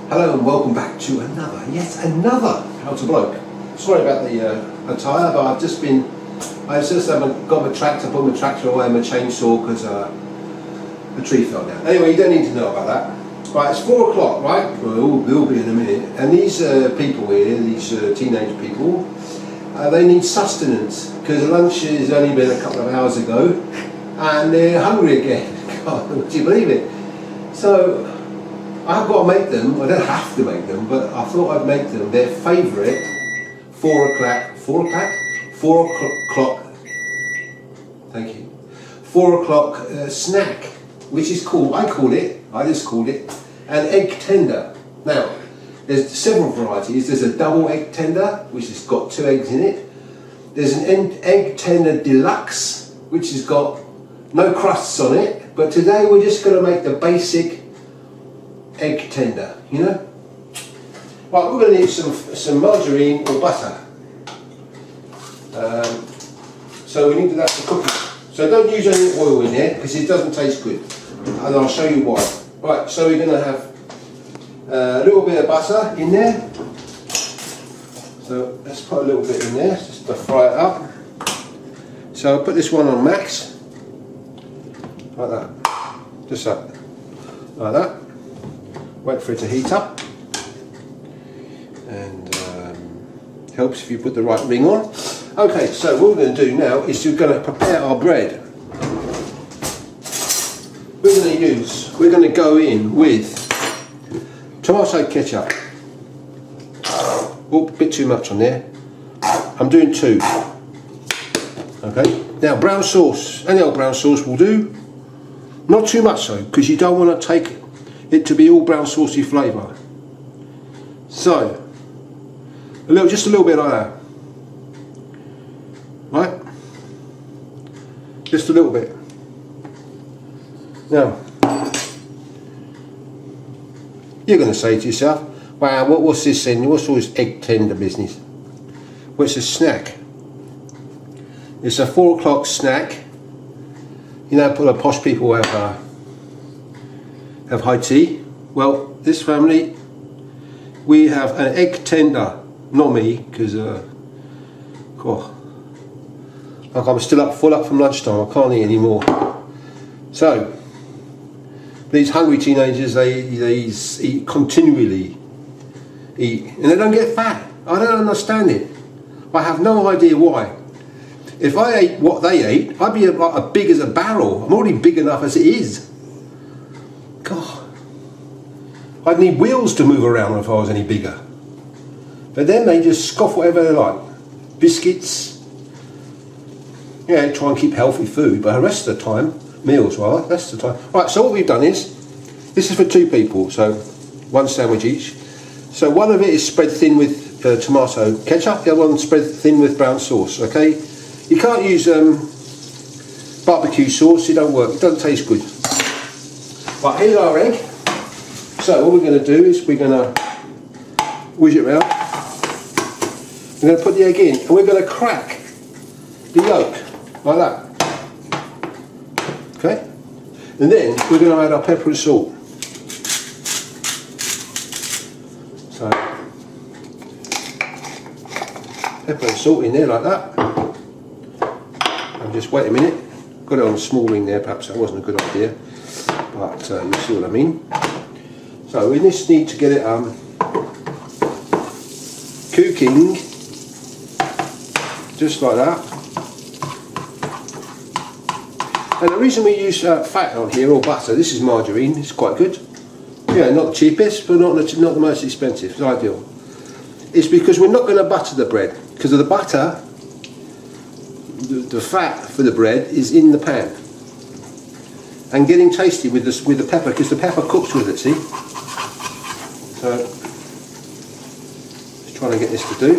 Hello and welcome back to yet another How to Bloke. Sorry about the attire, but I just haven't got my tractor, put my tractor away and my chainsaw because a tree fell down. Anyway, you don't need to know about that. Right, it's 4 o'clock, right? Well, we'll be in a minute. And these people here, these teenage people, they need sustenance because lunch has only been a couple of hours ago and they're hungry again. God, would you believe it? So I've got to make them, I don't have to make them, but I thought I'd make them their favourite 4 o'clock, thank you, 4 o'clock snack, which is called, I just called it an egg tender. Now, there's several varieties. There's a double egg tender, which has got 2 eggs in it. There's an egg tender deluxe, which has got no crusts on it, but today we're just going to make the basic egg tender, you know. Right, we're going to need some margarine or butter. So we need that for cooking. So don't use any oil in there because it doesn't taste good, and I'll show you why. Right, so we're going to have a little bit of butter in there. So let's put a little bit in there just to fry it up. So I'll put this one on max, like that, just like that. Wait for it to heat up, and helps if you put the right ring on. Okay, so what we're going to do now is we're going to prepare our bread. We're going to go in with tomato ketchup. Oh, a bit too much on there. I'm doing 2. Okay, now brown sauce, any old brown sauce will do. Not too much though, because you don't want to take it to be all brown saucy flavour. So, just a little bit like that. Right? Just a little bit. Now, you're going to say to yourself, wow, what's this then? What's all this egg tender business? Well, it's a snack. It's a 4 o'clock snack. You know, the posh people have high tea. Well, this family, we have an egg tender. Not me, because like I'm still full up from lunchtime. I can't eat anymore. So these hungry teenagers, they continually eat, and they don't get fat. I don't understand it. I have no idea why. If I ate what they ate, I'd be like big as a barrel. I'm already big enough as it is. God, I'd need wheels to move around if I was any bigger. But then they just scoff whatever they like. Biscuits. Yeah, try and keep healthy food, but the rest of the time, meals rather, rest of the time. Right, so what we've done is, this is for 2 people, so 1 sandwich each. So one of it is spread thin with tomato ketchup, the other one spread thin with brown sauce, okay? You can't use barbecue sauce, it don't work, it doesn't taste good. Right, here's our egg. So what we're going to do is we're going to whiz it round. We're going to put the egg in and we're going to crack the yolk like that. Okay? And then we're going to add our pepper and salt. So pepper and salt in there like that. And just wait a minute. Got it on a small ring there, perhaps that wasn't a good idea. But you see what I mean. So we just need to get it cooking, just like that. And the reason we use fat on here, or butter, this is margarine, it's quite good. Yeah, not the cheapest, but not the most expensive, it's ideal. It's because we're not going to butter the bread, because of the butter, the fat for the bread is in the pan. And getting tasty with the pepper, because the pepper cooks with it, see? So, just trying to get this to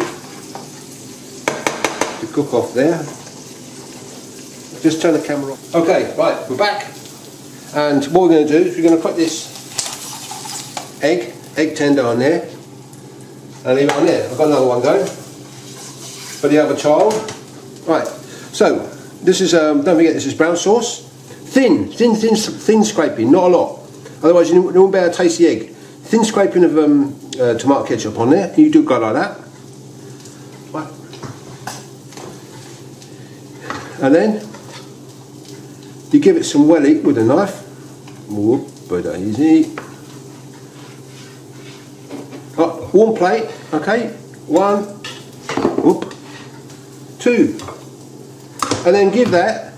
cook off there. Just turn the camera off. Okay, right, we're back. And what we're going to do is we're going to put this egg tender on there. And leave it on there. I've got another one going for the other child. Right, so this is, don't forget, this is brown sauce. Thin scraping, not a lot. Otherwise you won't be able to taste the egg. thin scraping of tomato ketchup on there. You do go like that. Right. And then you give it some welly with a knife. Whoop, but easy. Oh, warm plate, okay. 1, whoop, 2. And then give that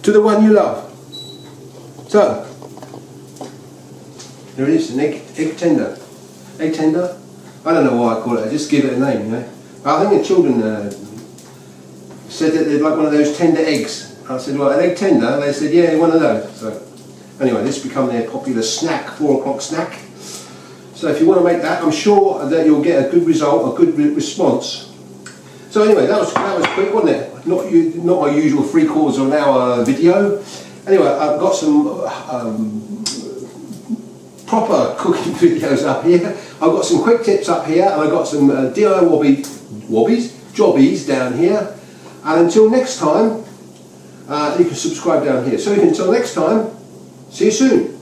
to the one you love. So, there it is, an egg tender. Egg tender? I don't know why I call it, I just give it a name, you know. I think the children said that they'd like one of those tender eggs. I said, well, an egg tender? They said, yeah, one of those. So, anyway, this has become their popular snack, 4 o'clock snack. So if you want to make that, I'm sure that you'll get a good result, a good response. So anyway, that was quick, wasn't it? Not my usual 3/4 of an hour video. Anyway, I've got some proper cooking videos up here. I've got some quick tips up here, and I've got some DIY jobbies down here. And until next time, you can subscribe down here. So until next time, see you soon.